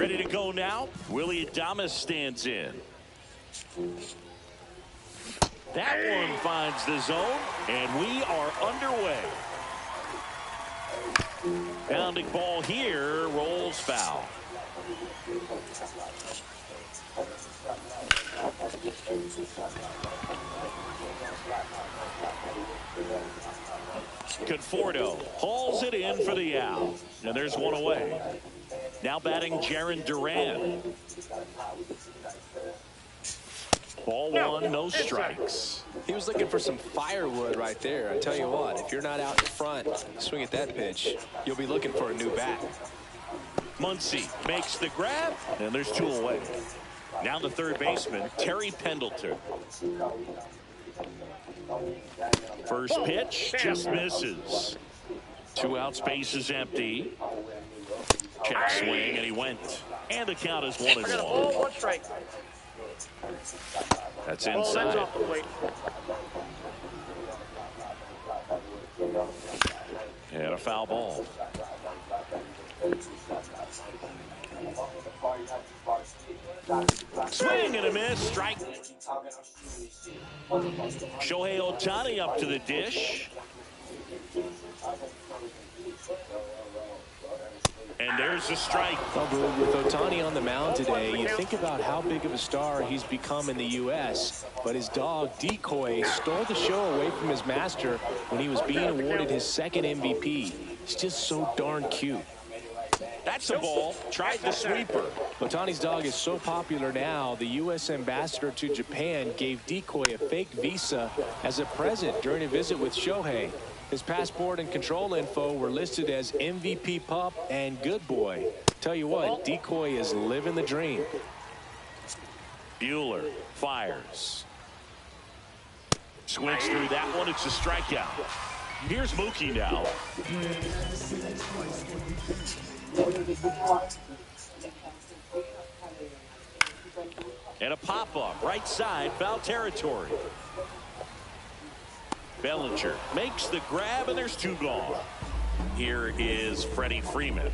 Ready to go now. Willie Adames stands in. That one finds the zone, and we are underway. Pounding ball here, rolls foul. Conforto hauls it in for the out, and there's one away. Now batting Jarren Duran. Ball one, no strikes. He was looking for some firewood right there. I tell you what, if you're not out in front, swing at that pitch, you'll be looking for a new bat. Muncy makes the grab, and there's two away. Now the third baseman, Terry Pendleton. First pitch, just misses. 2 outs, base is empty. Check swing, and he went. And the count is 1-1. 1 strike. That's inside. Off the plate. And a foul ball. Swing and a miss. Strike. Shohei Ohtani up to the dish. And there's a strike. Well, with Ohtani on the mound today, you think about how big of a star he's become in the U.S., but his dog, Decoy, stole the show away from his master when he was being awarded his second MVP. He's just so darn cute. That's a ball. Tried the sweeper. Ohtani's dog is so popular now, the U.S. ambassador to Japan gave Decoy a fake visa as a present during a visit with Shohei. His passport and control info were listed as MVP pup and good boy. Tell you what, Decoy is living the dream. Buehler fires. Swings through that one. It's a strikeout. Here's Mookie now. And a pop-up right side, foul territory. Bellinger makes the grab, and there's 2 gone. Here is Freddie Freeman.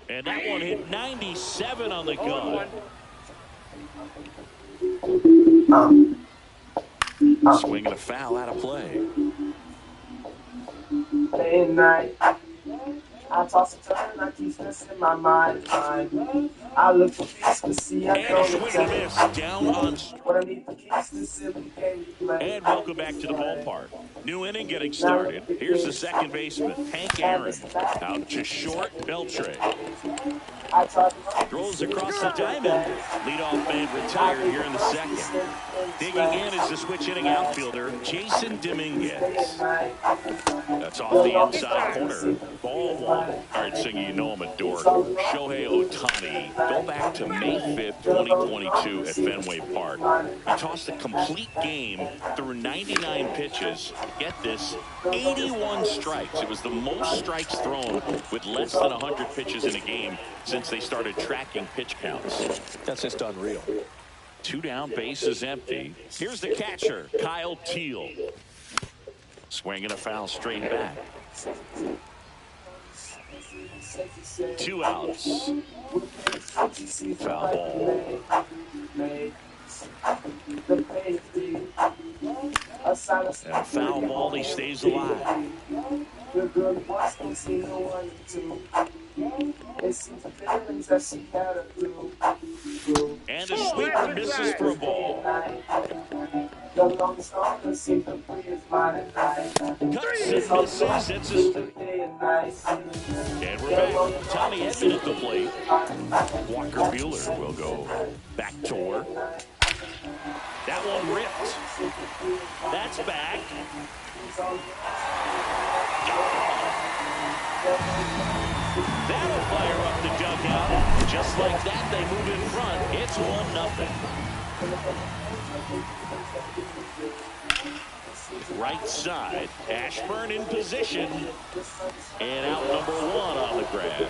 And that one hit 97 on the gun. Swing and a foul out of play. Day and night, I toss and turn, I keep stressing my mind. I look for peace to see I and a swing and a miss down on. What I need for keys to simply can't play. And welcome back to the ballpark. New inning getting started. Here's the second baseman, Hank Aaron. Out to short, Beltre. Throws across the diamond. Leadoff man retired here in the second. Digging in is the switch hitting outfielder, Jason Dominguez. That's off the inside corner. Ball 1. All right, Siggy, you know I'm a dork. Shohei Ohtani. Go back to May 5th, 2022 at Fenway Park. He tossed a complete game through 99 pitches. Get this, 81 strikes. It was the most strikes thrown with less than 100 pitches in a game since they started tracking pitch counts. That's just unreal. 2 down, base is empty. Here's the catcher, Kyle Teel. Swinging a foul straight back. 2 outs. Foul ball. And a foul ball, he stays alive. And a sweeper misses for a ball. Cuts and misses. It's and we're back. Tommy Edman at the plate. Walker Buehler will go back to work. That one ripped. That's back. That'll fire up the dugout. Just like that, they move in front. It's 1-0. Right side, Ashburn in position. And out number 1 on the grab.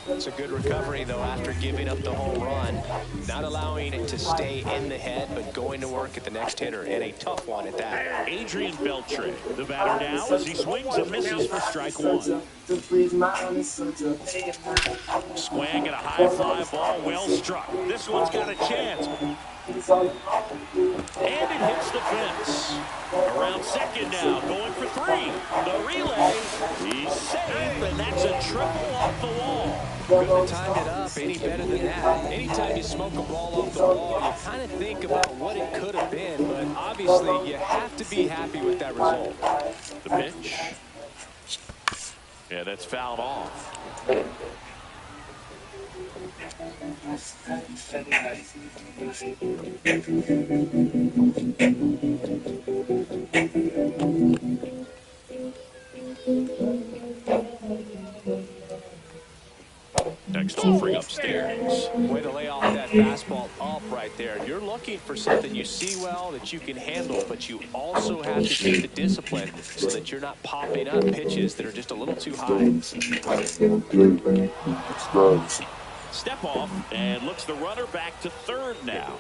It's a good recovery, though, after giving up the home run. Not allowing it to stay in the head, but going to work at the next hitter, and a tough one at that. Adrian Beltre, the batter now, as he swings and misses for strike one. Swing and a high fly ball, well struck. This one's got a chance. And it hits the fence. Around second now, going for three. The relay, he's safe, and that's a triple off the wall. Couldn't have timed it up any better than that. Anytime you smoke a ball off the wall, you kind of think about what it could have been, but obviously you have to be happy with that result. The pitch. Yeah, that's fouled off. Next offering upstairs. Way to lay off that fastball up right there. You're looking for something you see well that you can handle, but you also have to keep the discipline so that you're not popping up pitches that are just a little too high. Step off and looks the runner back to third now.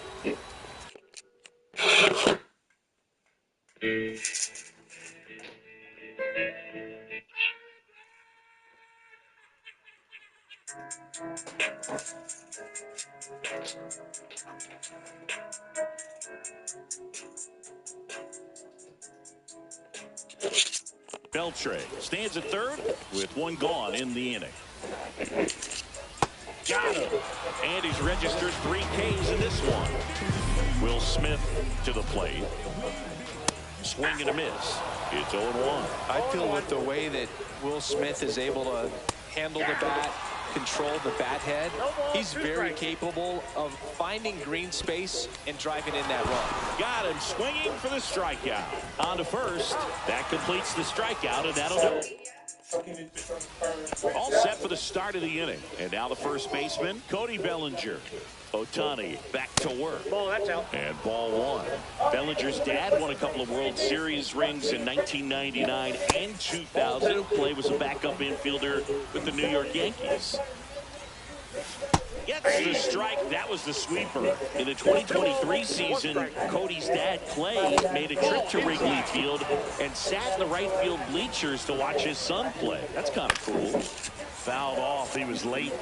Beltre stands at third with one gone in the inning. Got him. And he's registered 3 Ks in this one. Will Smith to the plate. Swing and a miss. It's 0-1. I feel with the way that Will Smith is able to handle the bat, control the bat head, he's very capable of finding green space and driving in that run. Got him swinging for the strikeout. On to first. That completes the strikeout, and that'll do it. All set for the start of the inning. And now the first baseman, Cody Bellinger. Ohtani back to work. Ball, that's out. And ball one. Bellinger's dad won a couple of World Series rings in 1999 and 2000. Play was a backup infielder with the New York Yankees. Gets the strike. That was the sweeper. In the 2023 season, Cody's dad, Clay, made a trip to Wrigley Field and sat in the right field bleachers to watch his son play. That's kind of cool. Fouled off. He was late.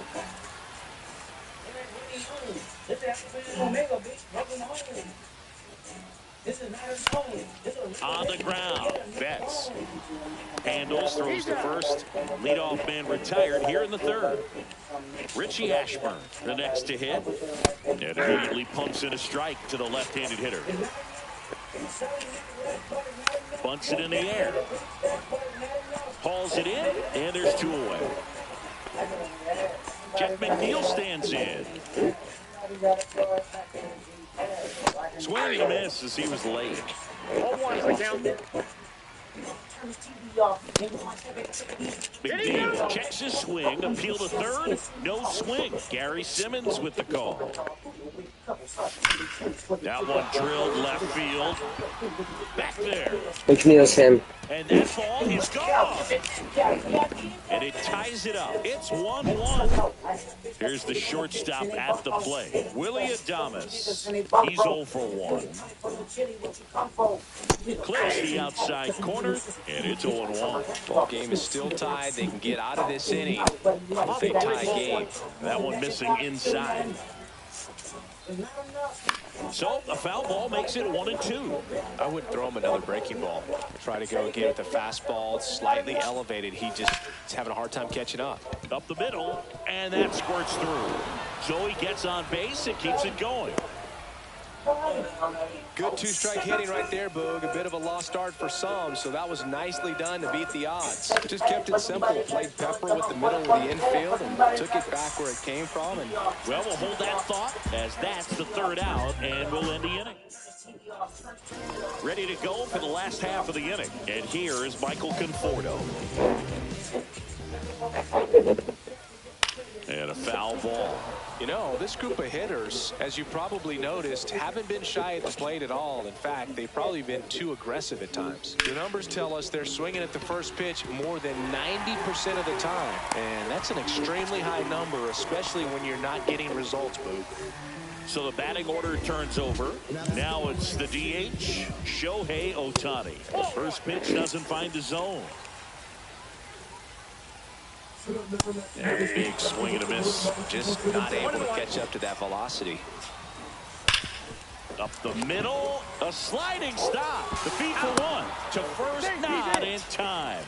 On the ground, Betts handles, throws the first. Leadoff man retired here in the third. Richie Ashburn, the next to hit, and immediately pumps in a strike to the left-handed hitter. Bunts it in the air. Hauls it in, and there's 2 away. Jeff McNeil stands in. Swing and a miss as he was late. McNeil checks his swing, appeal to third, no swing. Gary Simmons with the call. That one drilled left field. Back there. McNeil's him. And that ball is gone. And it ties it up. It's 1-1. Here's the shortstop at the plate, Willie Adames. He's 0 for 1. Clips the outside corner, and it's 0-1. Ball game is still tied. They can get out of this inning if they tie game. That one missing inside. So a foul ball makes it 1-2. I wouldn't throw him another breaking ball. Try to go again with the fastball, slightly elevated. He's having a hard time catching up. Up the middle, and that squirts through. So he gets on base and keeps it going. Good 2-strike hitting right there, Boog. A bit of a lost start for some, so that was nicely done to beat the odds. Just kept it simple. Played pepper with the middle of the infield and took it back where it came from. And well, we'll hold that thought as that's the third out, and we'll end the inning. Ready to go for the last half of the inning. And here is Michael Conforto. And a foul ball. You know, this group of hitters, as you probably noticed, haven't been shy at the plate at all. In fact, they've probably been too aggressive at times. The numbers tell us they're swinging at the first pitch more than 90% of the time. And that's an extremely high number, especially when you're not getting results, Boog. So the batting order turns over. Now it's the DH, Shohei Ohtani. The first pitch doesn't find the zone. And a big swing and a miss. Just not able to catch up to that velocity. Up the middle, a sliding stop. The feet for one. To first, not in time.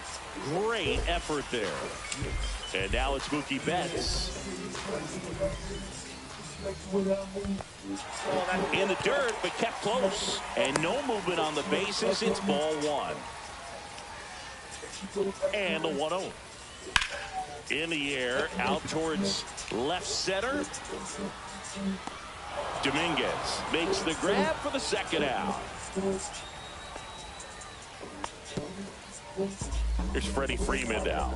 Great effort there. And now it's Mookie Betts. In the dirt, but kept close. And no movement on the bases. It's ball one. And the 1-0. In the air, out towards left center. Dominguez makes the grab for the second out. Here's Freddie Freeman now.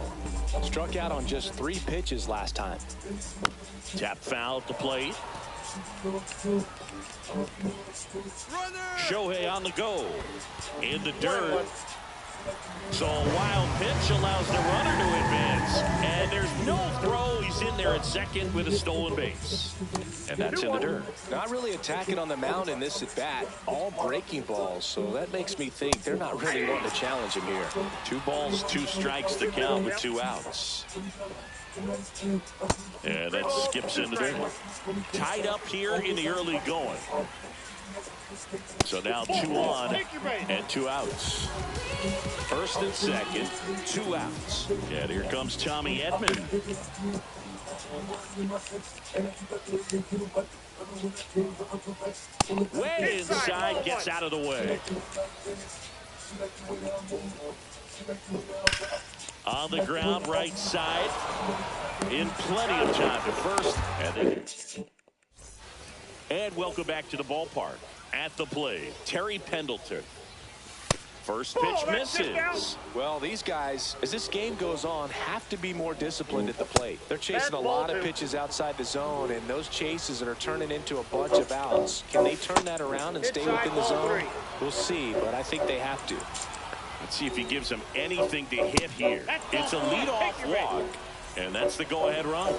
Struck out on just 3 pitches last time. Tap foul at the plate. Shohei on the go. In the dirt. So a wild pitch allows the runner to advance. And there's no throw. He's in there at second with a stolen base. And that's in the dirt. Not really attacking on the mound in this at bat. All breaking balls. So that makes me think they're not really wanting to challenge him here. 2 balls, 2 strikes to count with 2 outs. And that skips into there. Tied up here in the early going. So now 2 on and 2 outs. First and second, 2 outs. And here comes Tommy Edman. Way inside, gets out of the way. On the ground, right side. In plenty of time to first. And welcome back to the ballpark. At the plate, Terry Pendleton. First pitch misses. Well, these guys, as this game goes on, have to be more disciplined at the plate. They're chasing a lot of pitches outside the zone, and those chases that are turning into a bunch of outs. Can they turn that around and stay within the zone? We'll see, but I think they have to. Let's see if he gives them anything to hit here. It's a leadoff walk, and that's the go-ahead run.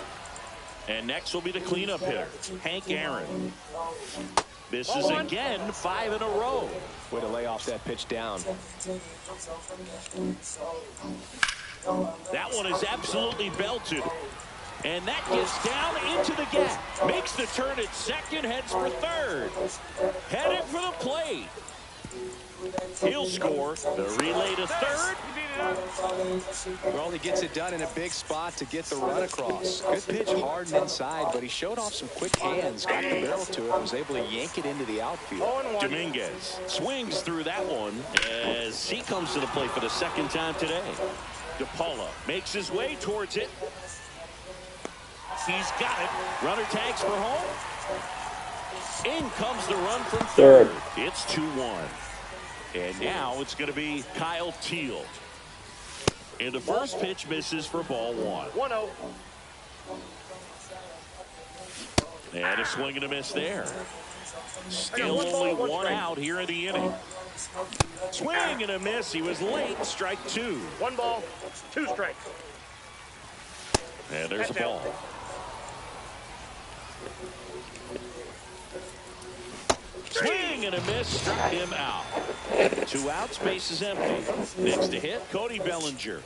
And next will be the cleanup hitter, Hank Aaron. Misses again, 5 in a row. Way to lay off that pitch down. That one is absolutely belted. And that gets down into the gap. Makes the turn at second, heads for third. Headed for the plate. He'll score. The relay to third. Well, he gets it done in a big spot to get the run across. Good pitch, hard and inside, but he showed off some quick hands, got the barrel to it, was able to yank it into the outfield. Dominguez swings through that one as he comes to the plate for the second time today. DePaula makes his way towards it. He's got it. Runner tags for home. In comes the run from third. It's 2-1. And now it's going to be Kyle Teel. And the first pitch misses for ball 1. 1-0. And a swing and a miss there. Still only 1 out here in the inning. Swing and a miss. He was late. Strike 2. 1 ball, 2 strikes. And there's a ball. Swing and a miss, struck him out. 2 outs, base is empty. Next to hit, Cody Bellinger.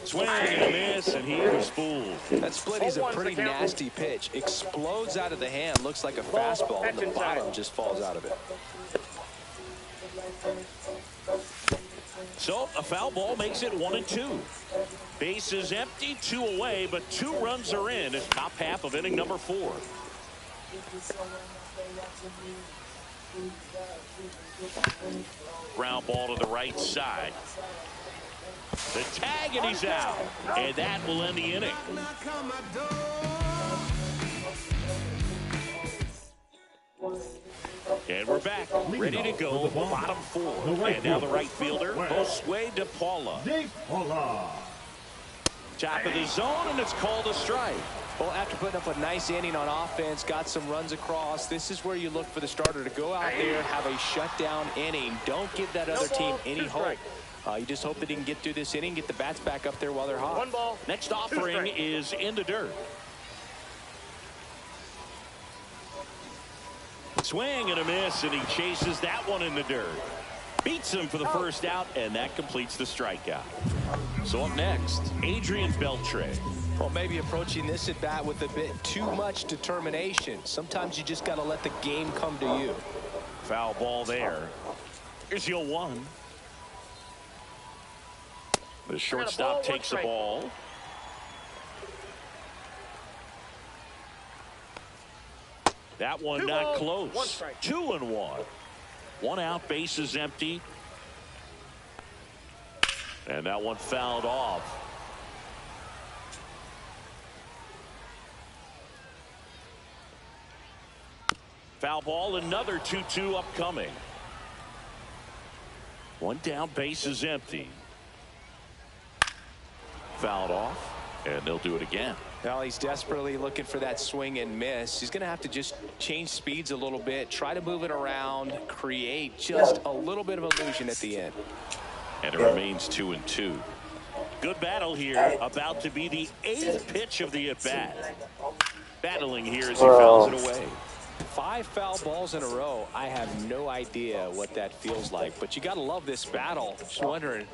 Swing and a miss, and he was fooled. That split is a pretty nasty pitch. Explodes out of the hand, looks like a fastball, and the bottom just falls out of it. So a foul ball makes it 1-2. Base is empty, 2 away, but 2 runs are in at top half of inning number 4. Ground ball to the right side. The tag, and he's out. And that will end the inning. And we're back, ready to go, bottom 4. And now the right fielder, Josue DePaula. Top of the zone, and it's called a strike. Well, after putting up a nice inning on offense, got some runs across, this is where you look for the starter to go out there, have a shutdown inning. Don't give that other team any hope. You just hope that he can get through this inning, get the bats back up there while they're hot. 1 ball. Next offering is in the dirt. Swing and a miss, and he chases that one in the dirt. Beats him for the first out, and that completes the strikeout. So up next, Adrian Beltre. Well, maybe approaching this at bat with a bit too much determination. Sometimes you just got to let the game come to you. Foul ball there. Here's the 0-1. The shortstop takes the ball. That one not close. 2-1. 1 out, base is empty. And that one fouled off. Foul ball, another 2-2 upcoming. 1 down, base is empty. Fouled off, and they'll do it again. Well, he's desperately looking for that swing and miss. He's going to have to just change speeds a little bit, try to move it around, create just a little bit of illusion at the end. And it remains 2-2. Good battle here, about to be the 8th pitch of the at-bat. Battling here as he fouls it away. 5 foul balls in a row. I have no idea what that feels like, but you got to love this battle. Just wondering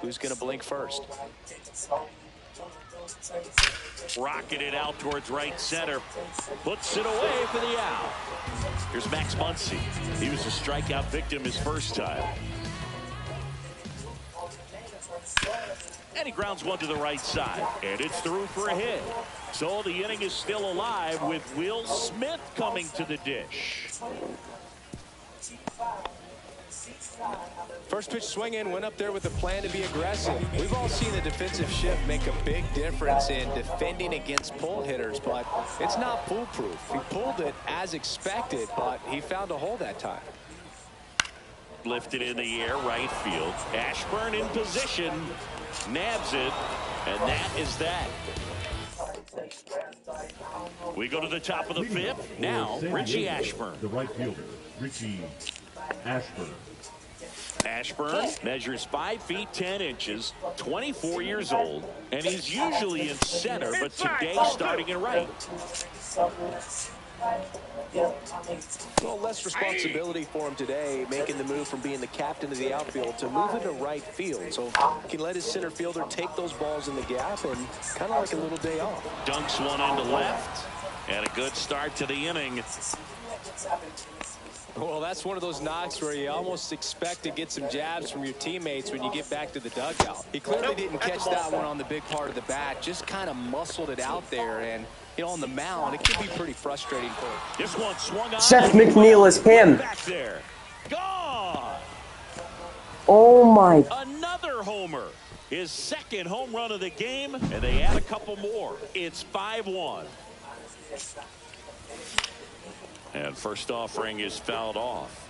who's going to blink first. Rocking it out towards right center. Puts it away for the out. Here's Max Muncy. He was a strikeout victim his first time. And he grounds one to the right side. And it's through for a hit. So the inning is still alive with Will Smith coming to the dish. First pitch swing in, went up there with a plan to be aggressive. We've all seen the defensive shift make a big difference in defending against pull hitters, but it's not foolproof. He pulled it as expected, but he found a hole that time. Lifted in the air, right field. Ashburn in position, nabs it, and that is that. We go to the top of the 5th. Now, Richie Ashburn. The right fielder, Richie Ashburn. Ashburn measures 5 feet 10 inches, 24 years old, and he's usually in center, but today starting in right. Well, less responsibility for him today, making the move from being the captain of the outfield to moving to right field. So he can let his center fielder take those balls in the gap and kind of like a little day off. Dunks one into left, and a good start to the inning. Well, that's one of those knocks where you almost expect to get some jabs from your teammates when you get back to the dugout. He clearly didn't catch that one on the big part of the bat, just kind of muscled it out there. And, you know, on the mound, it can be pretty frustrating for him. This one swung on. Seth McNeil is him. Back there. Gone. Oh my. Another homer. His 2nd home run of the game, and they add a couple more. It's 5-1. And first offering is fouled off.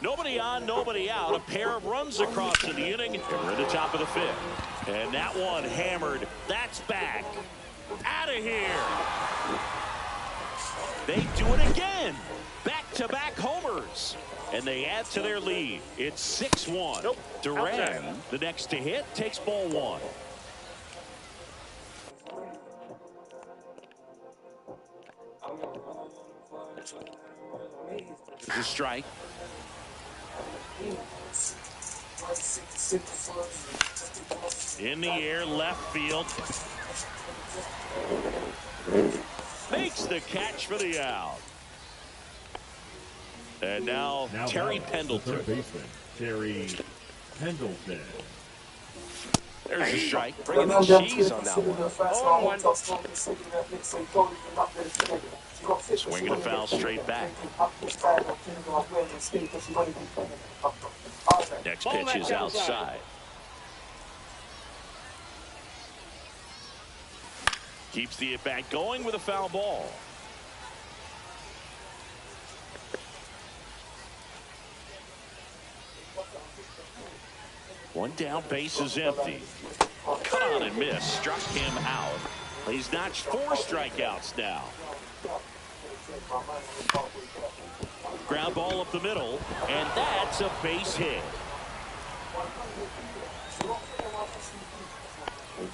Nobody on, nobody out. A pair of runs across in the inning. And we're at the top of the 5th. And that one hammered. That's back. Out of here. They do it again. Back-to-back homers. And they add to their lead. It's 6-1. Duran, the next to hit, takes ball 1. There's a strike. In the air, left field. Makes the catch for the out. And now Terry Pendleton. Third baseman, Terry Pendleton. There's a strike. Bringing the cheese on that one. Swinging a foul straight back. Next pitch is outside. Keeps the at-bat going with a foul ball. One down, base is empty. Cut on and missed. Struck him out. He's notched 4 strikeouts now. Ground ball up the middle, and that's a base hit.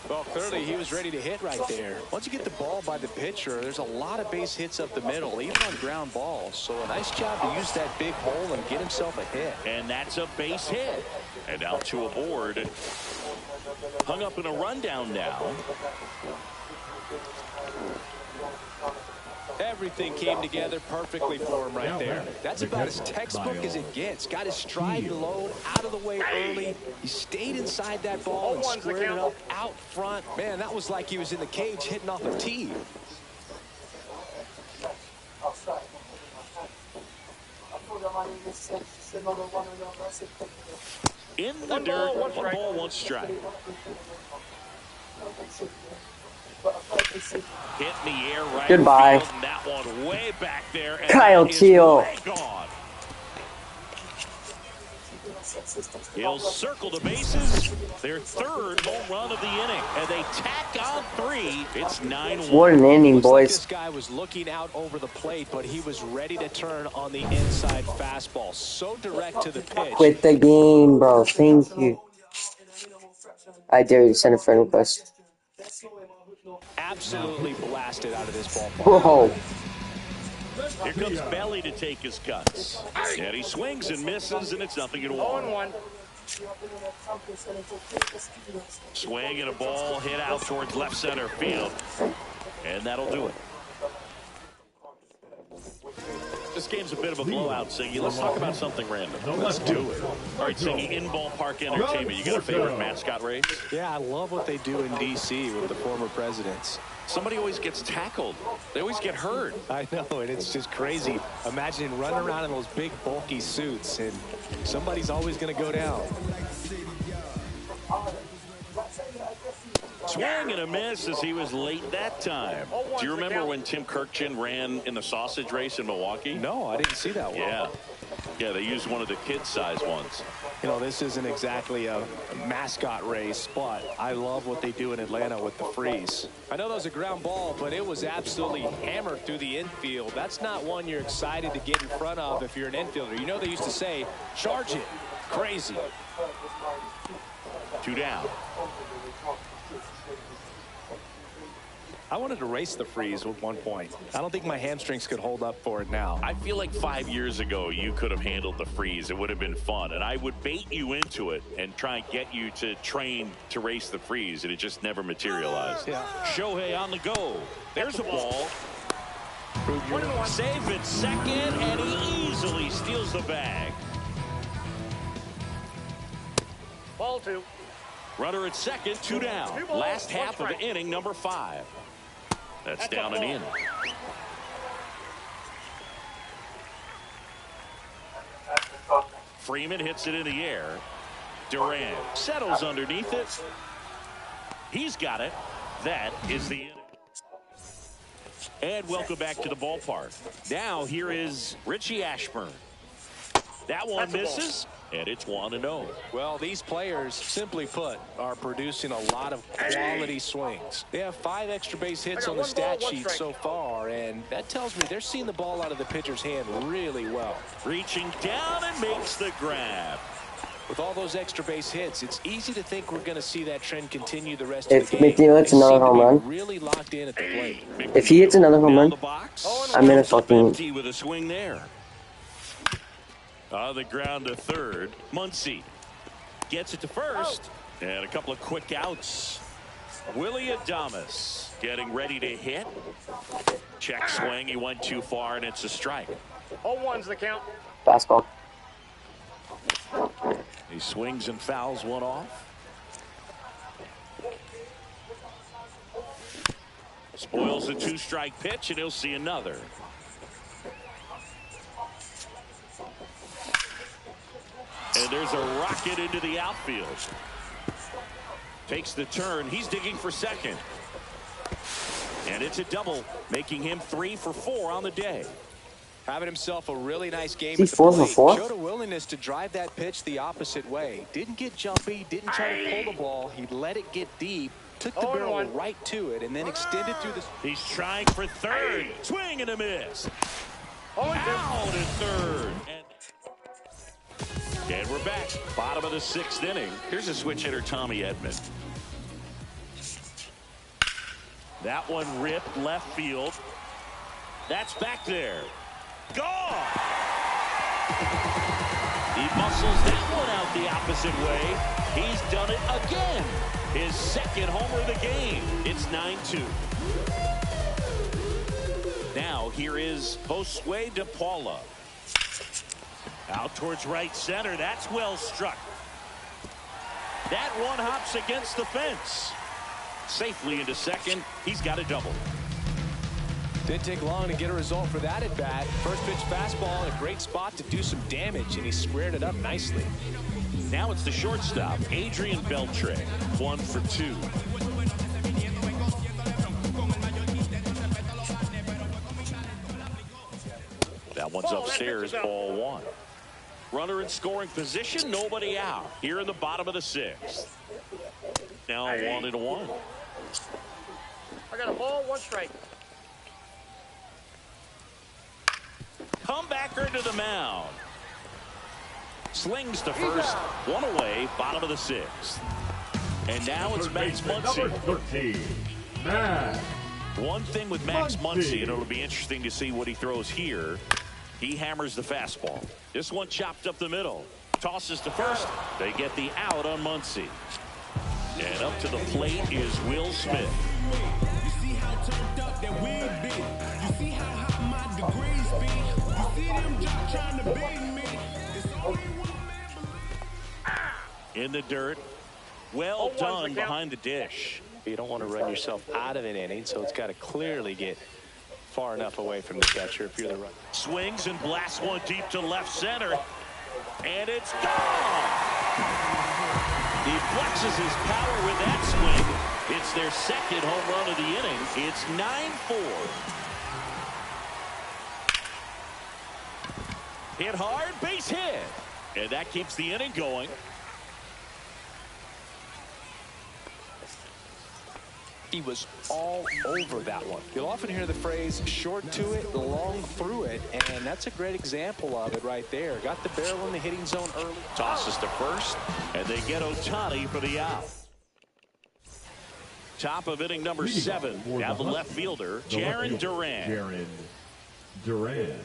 Well, clearly he was ready to hit right there. Once you get the ball by the pitcher, there's a lot of base hits up the middle, even on ground balls. So a nice job to use that big hole and get himself a hit. And that's a base hit. And out to a board. Hung up in a rundown now. Everything came together perfectly for him right there. That's about as textbook as it gets. Got his stride load out of the way early. He stayed inside that ball and squared it up out front. Man, that was like he was in the cage hitting off a tee. In the dirt, 1 ball, 1 strike. Hit in the air right. Goodbye. Field, and that one way back there. And Kyle Teel. Gone. He'll circle the bases. Their 3rd home run of the inning, and they tack on 3. It's 9-1. What an inning, Looks boys. like this guy was looking out over the plate, but he was ready to turn on the inside fastball. So direct to the pitch. Quit the game, bro. Thank you. I dare you to send a friend request. Absolutely blasted out of this ballpark. Whoa. Here comes Belly to take his cuts. And he swings and misses, and it's 0-1. Swing and a ball hit out towards left center field. And that'll do it. This game's a bit of a blowout, Siggy. Let's talk about something random. Let's do it. All right, Siggy, in ballpark entertainment, you got a favorite mascot race? Yeah, I love what they do in D.C. with the former presidents. Somebody always gets tackled. They always get hurt. I know, and it's just crazy. Imagine running around in those big, bulky suits, and somebody's always going to go down. Swing and a miss as he was late that time. Do you remember when Tim Kirkchin ran in the sausage race in Milwaukee? No, I didn't see that one. Yeah, they used one of the kid-sized ones. You know, this isn't exactly a mascot race, but I love what they do in Atlanta with the freeze. I know that was a ground ball, but it was absolutely hammered through the infield. That's not one you're excited to get in front of if you're an infielder. You know, they used to say, charge it. Crazy. 2 down. I wanted to race the freeze at one point. I don't think my hamstrings could hold up for it now. I feel like 5 years ago you could have handled the freeze. It would have been fun, and I would bait you into it and try and get you to train to race the freeze, and it just never materialized. Yeah. Shohei on the go. There's a ball. Save at second, and he easily steals the bag. Ball 2. Runner at second, 2 down. Last half of inning number 5. That's down and in. Freeman hits it in the air. Durant settles underneath it. He's got it. That is the inning. And welcome back to the ballpark. Now here is Richie Ashburn. That one misses, and it's 1-0. Well, these players, simply put, are producing a lot of quality swings. They have 5 extra base hits on the stat sheet so far, and that tells me they're seeing the ball out of the pitcher's hand really well. Reaching down and makes the grab. With all those extra base hits, it's easy to think we're going to see that trend continue the rest of If the game. McNeil hits another home run, Really locked in at the plate. if he hits another home run, I'm in a fucking... Empty with a swing there. On the ground to third. Muncy gets it to first. And a couple of quick outs. Willie Adames getting ready to hit. Check swing. He went too far, and it's a strike. 0-1's the count. Fastball. He swings and fouls one off. Spoils a 2-strike pitch, and he'll see another. And there's a rocket into the outfield. Takes the turn. He's digging for second. And it's a double, making him 3 for 4 on the day. Having himself a really nice game. Is he 4 for 4? Showed a willingness to drive that pitch the opposite way. Didn't get jumpy, didn't try to pull the ball. He let it get deep took the barrel right to it and then extended through the... He's trying for third. Swing and a miss. Out at third. And we're back. Bottom of the 6th inning. Here's a switch hitter, Tommy Edman. That one ripped left field. That's back there. Gone. He muscles that one out the opposite way. He's done it again. His 2nd homer of the game. It's 9-2. Now here is Josue De Paula. Out towards right center. That's well struck. That one hops against the fence. Safely into second. He's got a double. Didn't take long to get a result for that at bat. First pitch fastball in a great spot to do some damage, and he squared it up nicely. Now it's the shortstop, Adrian Beltre. 1 for 2. That one's upstairs, ball 1. Runner in scoring position, nobody out. Here in the bottom of the 6th. Now 1-1. I got a ball, 1 strike. Comebacker to the mound. Slings to first. 1 away, bottom of the 6th. And now it's Max Muncy. Number 13, Max. One thing with Max Muncy, and it'll be interesting to see what he throws here. He hammers the fastball. This one chopped up the middle. Tosses to first. They get the out on Muncy. And up to the plate is Will Smith. You see how turned up that wig be. You see how hot my degrees be. You see them just trying to beat me. It's only one man In the dirt. Well done behind the dish. You don't want to run yourself out of an inning, so it's got to clearly get far enough away from the catcher if you're the runner. Swings and blasts one deep to left center. And it's gone. He flexes his power with that swing. It's their 2nd home run of the inning. It's 9-4. Hit hard, base hit. And that keeps the inning going. He was all over that one. You'll often hear the phrase short to it, long through it, and that's a great example of it right there. Got the barrel in the hitting zone early. Tosses to first, and they get Ohtani for the out. Top of inning number 7. Now the left fielder, Jarren Duran. Jarren Duran.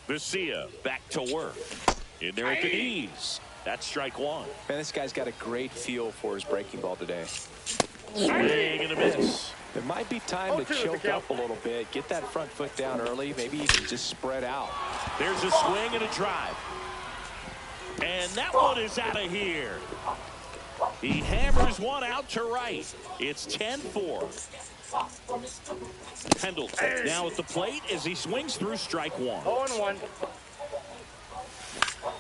Vesia back to work. In there at the knees. That's strike 1. Man, this guy's got a great feel for his breaking ball today. Swing and a miss. There might be time to choke up a little bit, get that front foot down early, maybe even just spread out. There's a swing and a drive. And that one is out of here. He hammers one out to right. It's 10-4. Pendleton now at the plate as he swings through strike 1. 0-1.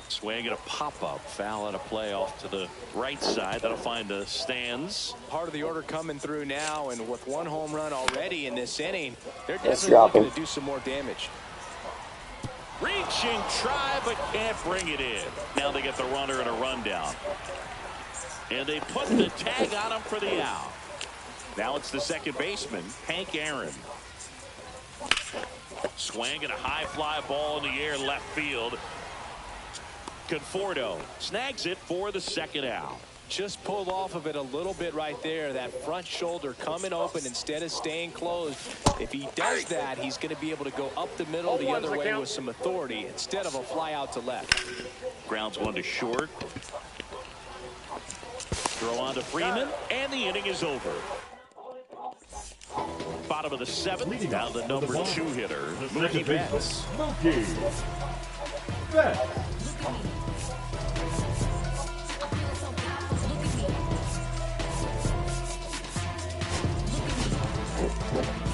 Swing and a pop-up. Foul out of play off to the right side. That'll find the stands. Part of the order coming through now, and with 1 home run already in this inning, they're definitely looking to do some more damage. Reaching try, but can't bring it in. Now they get the runner and a rundown. And they put the tag on him for the out. Now it's the second baseman, Hank Aaron. Swing and a high fly ball in the air left field. Conforto snags it for the second out. Just pulled off of it a little bit right there. That front shoulder coming open instead of staying closed. If he does that, he's going to be able to go up the middle the other way with some authority instead of a fly out to left. Grounds one to short. Throw on to Freeman, and the inning is over. Bottom of the 7th, down the number 2 hitter, Mookie Betts. Mookie Betts.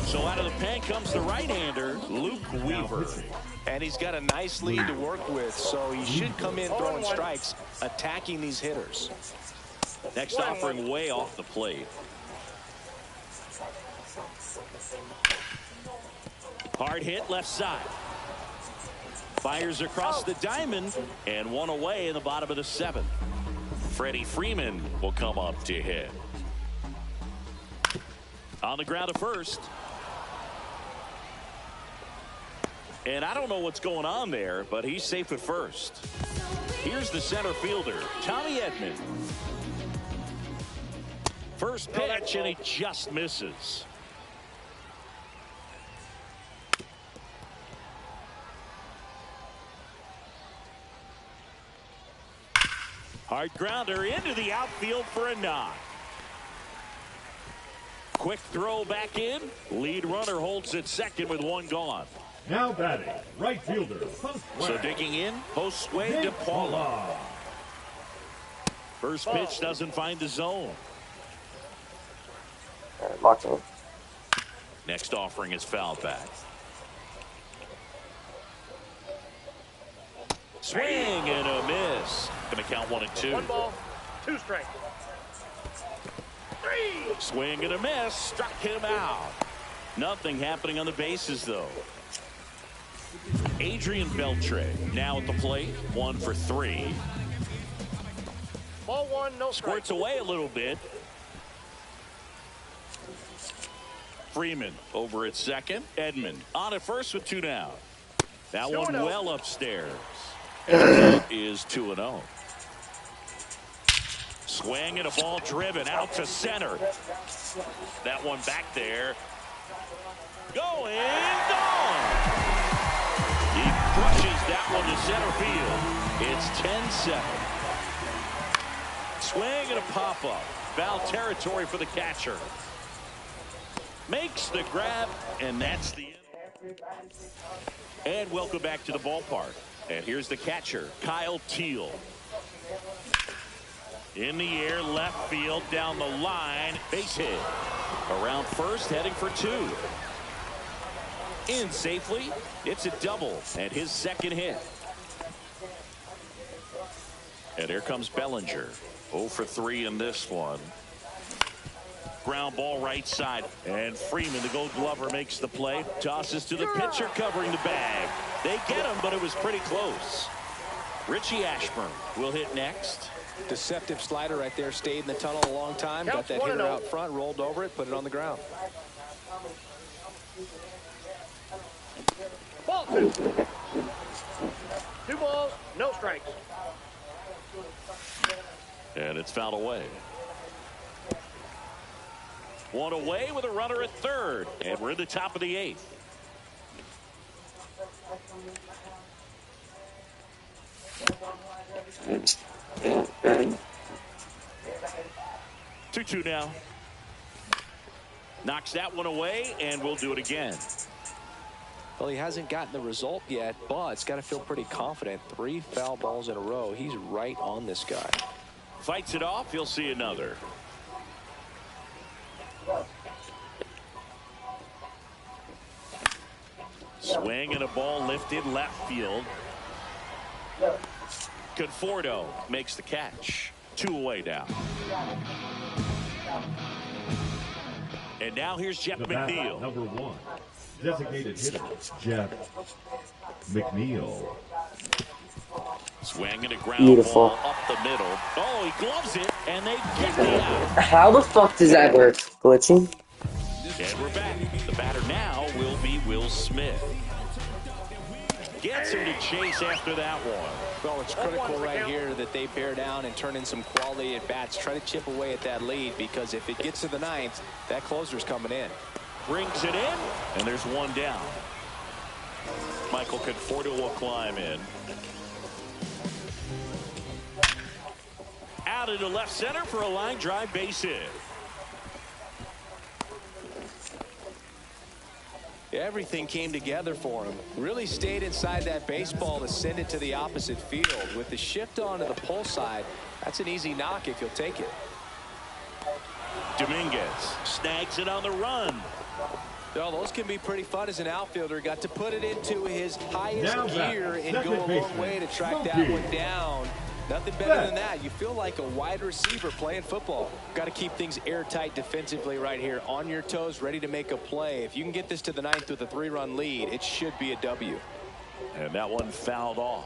So out of the pen comes the right-hander, Luke Weaver. And he's got a nice lead to work with, so he should come in throwing strikes, attacking these hitters. Next offering way off the plate. Hard hit left side. Fires across the diamond, and one away in the bottom of the 7th. Freddie Freeman will come up to hit. On the ground to first. And I don't know what's going on there, but he's safe at first. Here's the center fielder, Tommy Edman. First pitch, and he just misses. Hard grounder into the outfield for a knock. Quick throw back in. Lead runner holds at second with one gone. Now batting, right fielder, Josue. So digging in, Josue De Paula. First pitch doesn't find the zone. Martin. Next offering is fouled back. Swing and a miss. Going to count 1-2. 1 ball, 2 strikes. 3. Swing and a miss. Struck him out. Nothing happening on the bases, though. Adrian Beltre now at the plate. 1 for 3. Ball 1, no strike. Squirts away a little bit. Freeman over at second. Edman on at first with 2 down. That one well upstairs. And it is 2-0. Swing and a ball driven out to center. That one back there. Going gone. He crushes that one to center field. It's 10-7. Swing and a pop-up. Foul territory for the catcher. Makes the grab, and that's the end. And welcome back to the ballpark. And here's the catcher, Kyle Teel. In the air, left field, down the line, base hit. Around first, heading for 2. In safely, it's a double, and his second hit. And here comes Bellinger. 0 for 3 in this one. Ground ball right side, and Freeman, the Gold Glover, makes the play. Tosses to the pitcher covering the bag. They get him, but it was pretty close. Richie Ashburn will hit next. Deceptive slider right there. Stayed in the tunnel a long time. Got that hitter out front, rolled over it, put it on the ground. Ball 2. 2 balls, no strikes. And it's fouled away. 1 away with a runner at third. And we're in the top of the 8th. Two now. Knocks that one away, and we'll do it again. Well, he hasn't gotten the result yet, but it's got to feel pretty confident. 3 foul balls in a row. He's right on this guy. Fights it off. He'll see another. Swing and a ball lifted left field. Conforto makes the catch. 2 away now. And now here's Jeff McNeil. Number 1, designated hitter, Jeff McNeil. Swing and a ground ball up the middle. Oh, he gloves it, and they get the out. How the fuck does that work? Glitching? And we're back. The batter now will be Will Smith. Gets him to chase after that one. Well, it's critical right here that they bear down and turn in some quality at bats. Try to chip away at that lead, because if it gets to the 9th, that closer's coming in. Brings it in, and there's 1 down. Michael Conforto will climb in. Out into left center for a line drive base hit. Everything came together for him. Really stayed inside that baseball to send it to the opposite field. With the shift onto the pull side, that's an easy knock if you'll take it. Dominguez snags it on the run. Well, those can be pretty fun as an outfielder. Got to put it into his highest gear and go a long way to track that one down. Nothing better than that. You feel like a wide receiver playing football. Got to keep things airtight defensively right here. On your toes, ready to make a play. If you can get this to the 9th with a 3-run lead, it should be a W. And that one fouled off.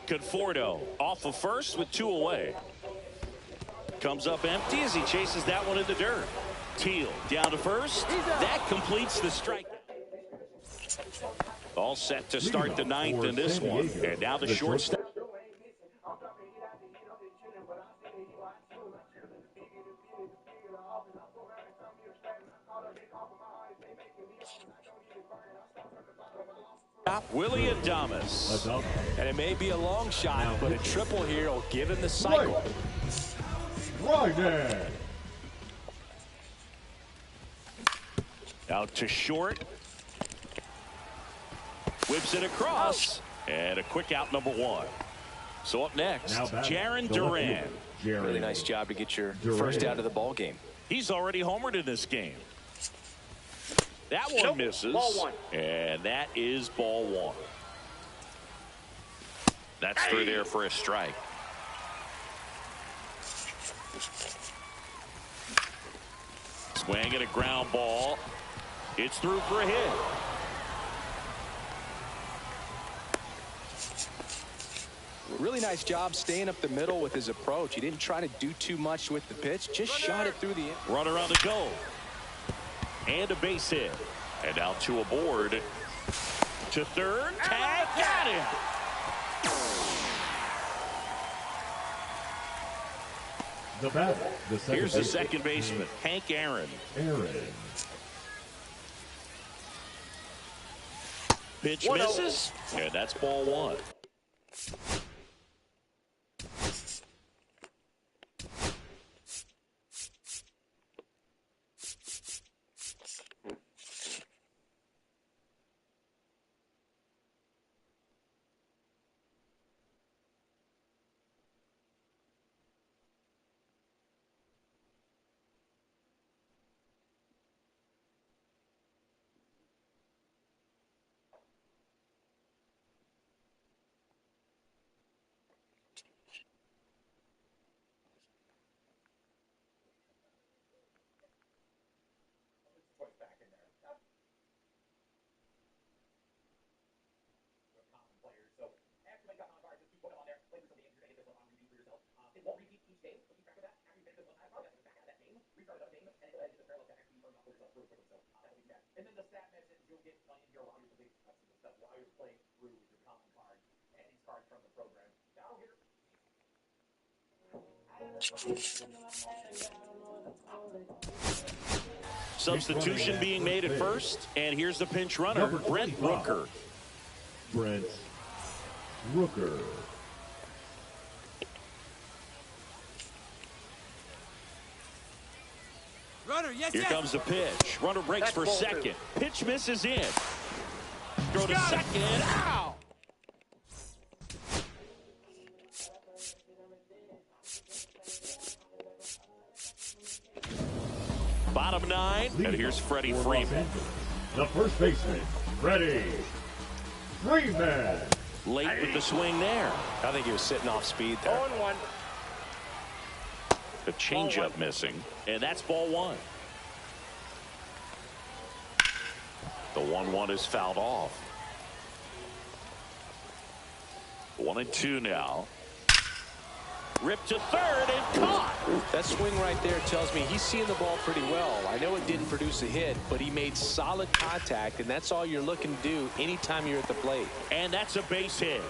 Conforto off of first with 2 away. Comes up empty as he chases that one in the dirt. Teal down to first. That completes the strike. All set to start the ninth in this one. And now the shortstop. Willie Adames. And it may be a long shot, but a triple here will give him the cycle. Friday. Out to short. Whips it across. And a quick out, number one. So up next, Jarren Duran. Really nice job to get your first out of the ball game. He's already homered in this game. That one misses. Ball one. And that is ball one. That's through there for a strike. Swing and a ground ball. It's through for a hit. Really nice job staying up the middle with his approach. He didn't try to do too much with the pitch, just shot it through the end. Runner on the go. And a base hit. And out to aboard. To third. Tag. Got him. The batter. Here's the second baseman, Hank Aaron. Pitch misses. And that's ball one. Substitution being made at first, and here's the pinch runner, Brent Rooker. Brent Rooker. Here comes the pitch. Runner breaks for second. Pitch misses in. Throw to second. Ow! Bottom nine, and here's Freddie Freeman. The first baseman, Freddie Freeman. Late with the swing there. I think he was sitting off speed there. 0-1. The changeup missing, and that's ball one. The 1-1 is fouled off. 1-2 now. Ripped to third and caught. That swing right there tells me he's seeing the ball pretty well. I know it didn't produce a hit, but he made solid contact, and that's all you're looking to do anytime you're at the plate. And that's a base hit.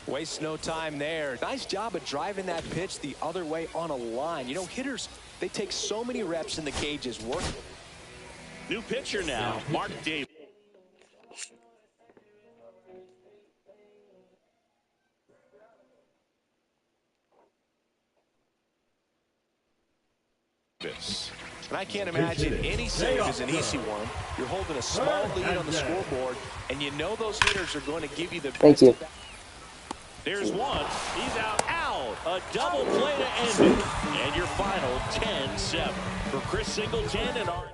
Waste no time there. Nice job of driving that pitch the other way on a line. You know, hitters, they take so many reps in the cages. New pitcher now, Mark Davis. And I can't imagine any save is an easy one. You're holding a small lead on the scoreboard, and you know those hitters are going to give you the best. Thank you. There's one. He's out. A double play to end it. And your final 10-7 for Chris Singleton and our...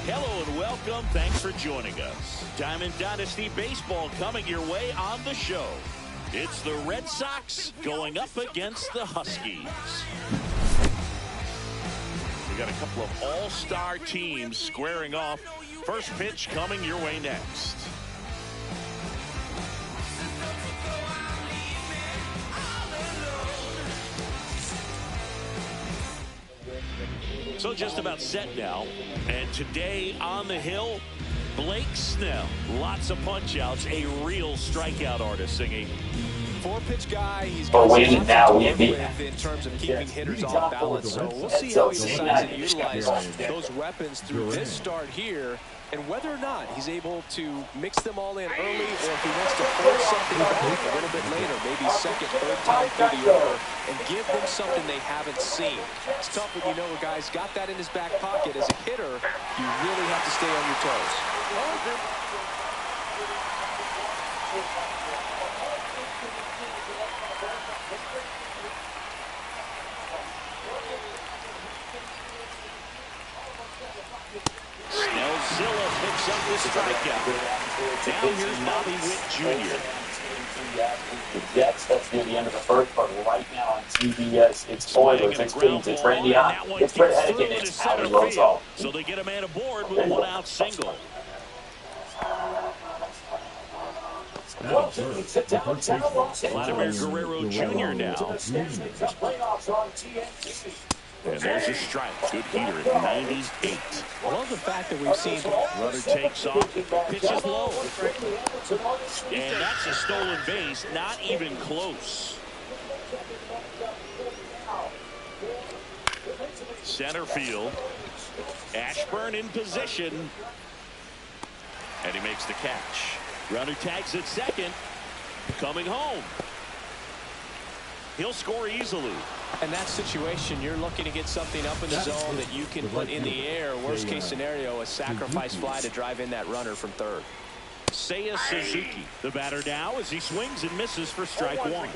Hello and welcome. Thanks for joining us. Diamond Dynasty Baseball coming your way on the show. It's the Red Sox going up against the Huskies. We got a couple of all-star teams squaring off. First pitch coming your way next. So just about set now. And today on the hill, Blake Snell. Lots of punch outs. A real strikeout artist singing 4-pitch guy. He's But got some winning stuff now, to we work beat with in terms of keeping hitters off balance. So we'll see how he decides to utilize those weapons through this start here, and whether or not he's able to mix them all in early, or if he wants to force something back a little bit later, maybe second, third time through the order, and give them something they haven't seen. It's tough when you know a guy's got that in his back pocket. As a hitter, you really have to stay on your toes. Snellzilla picks up the strikeout. Now here's Bobby Witt Jr. The Jets, that's near the end of the first, but right now on TBS, it's Oilers, it's Kings, it's Randy Ott, it's Brett Hennigan, it's Howie Roseau. So they get a man aboard with a one-out single. Vladimir Guerrero Jr. now. And there's a strike. Good heater at 98. I love the fact that we've seen Runner takes off, pitches low. And that's a stolen base, not even close. Center field. Ashburn in position. And he makes the catch. Runner tags at second. Coming home. He'll score easily. In that situation, you're looking to get something up in the zone that you can put in the air. Worst case scenario, a sacrifice fly to drive in that runner from third. Seiya Suzuki, the batter now, as he swings and misses for strike one.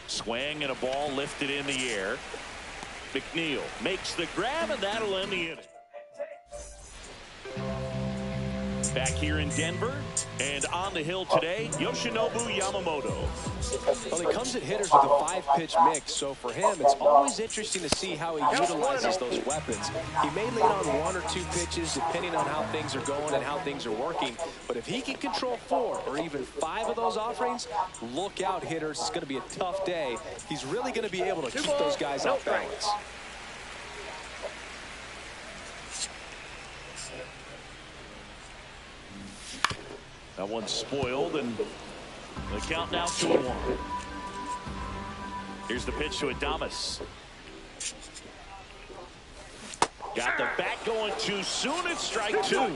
Swing and a ball lifted in the air. McNeil makes the grab, and that'll end the inning. Back here in Denver, and on the hill today, Yoshinobu Yamamoto. Well, he comes at hitters with a 5-pitch mix, so for him, it's always interesting to see how he utilizes those weapons. He may lean on 1 or 2 pitches, depending on how things are going and how things are working, but if he can control 4 or even 5 of those offerings, look out, hitters. It's going to be a tough day. He's really going to be able to keep those guys off balance. That one's spoiled, and the count now 2-1. Here's the pitch to Adames. Got the bat going too soon. It's strike 2.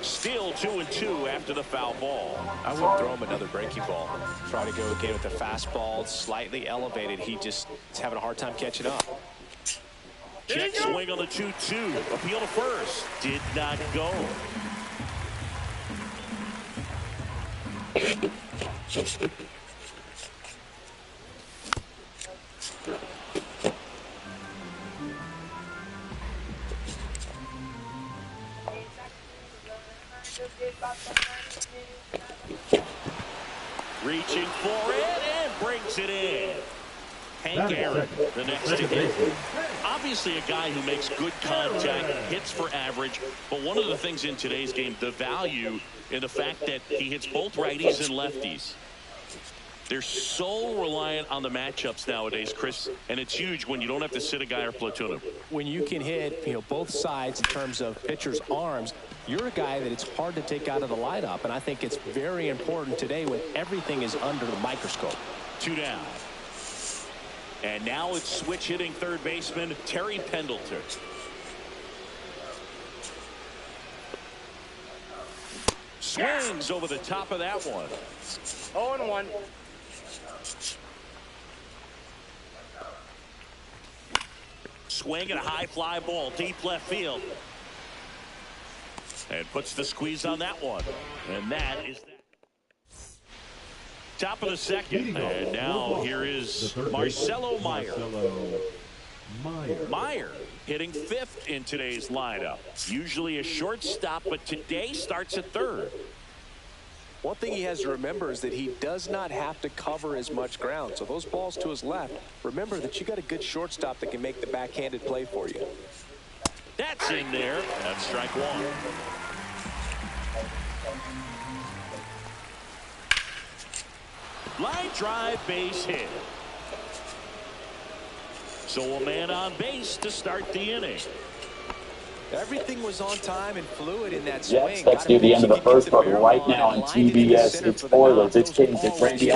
Still 2-2 after the foul ball. I would throw him another breaking ball. Try to go again with the fastball, slightly elevated. He just is having a hard time catching up. Check swing on the 2-2. Appeal to first. Did not go. Reaching for it and brings it in. Hank Aaron, the next to hit. Obviously a guy who makes good contact, hits for average, but one of the things in today's game, the value in the fact that he hits both righties and lefties. They're so reliant on the matchups nowadays, Chris, and it's huge when you don't have to sit a guy or platoon him. When you can hit, both sides in terms of pitchers' arms, you're a guy that it's hard to take out of the lineup, and I think it's very important today when everything is under the microscope. 2 down. And now it's switch hitting third baseman Terry Pendleton. Swings over the top of that one. 0-1. Swing and a high fly ball deep left field. And puts the squeeze on that one. And that is that. Top of the second. And now here is Marcelo Meyer. Meyer hitting 5th in today's lineup. Usually a shortstop, but today starts at 3rd. One thing he has to remember is that he does not have to cover as much ground. So those balls to his left, remember that you got a good shortstop that can make the backhanded play for you. That's in there. That's strike 1. Line drive, base hit. So a man on base to start the inning. Everything was on time and fluid in that Jets, swing. that's near the end of the first, but right now on TBS, it's Oilers, it's Kings, it's Randy.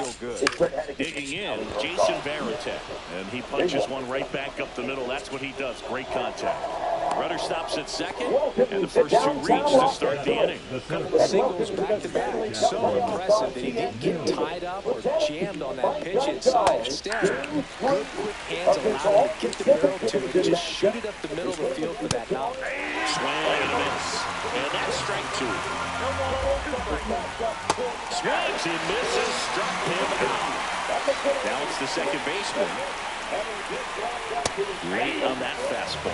Digging in, Jason Varitek. And he punches one right back up the middle. That's what he does. Great contact. Rudder stops at second, and the first two reach to start the inning. Singles back-to-back. So impressive that he didn't get tied up or jammed on that pitch inside. Instead, good quick hands allowed him to get the barrel to it, just shoot it up the middle of the field for that knock. Swing and a miss. And that's strike two. Swings and misses. Struck him out. Now it's the second baseman. Late on that fastball.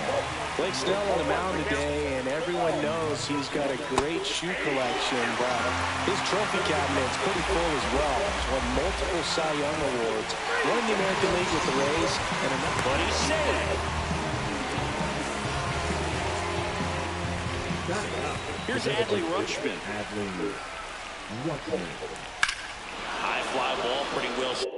Blake Snell on the mound today, and everyone knows he's got a great shoe collection, but his trophy cabinet's pretty full as well. He's won multiple Cy Young awards, won in the American League with the Rays, and another. But he's saved. Here's Adley Rutschman. Adley Rutschman. High fly ball, pretty well.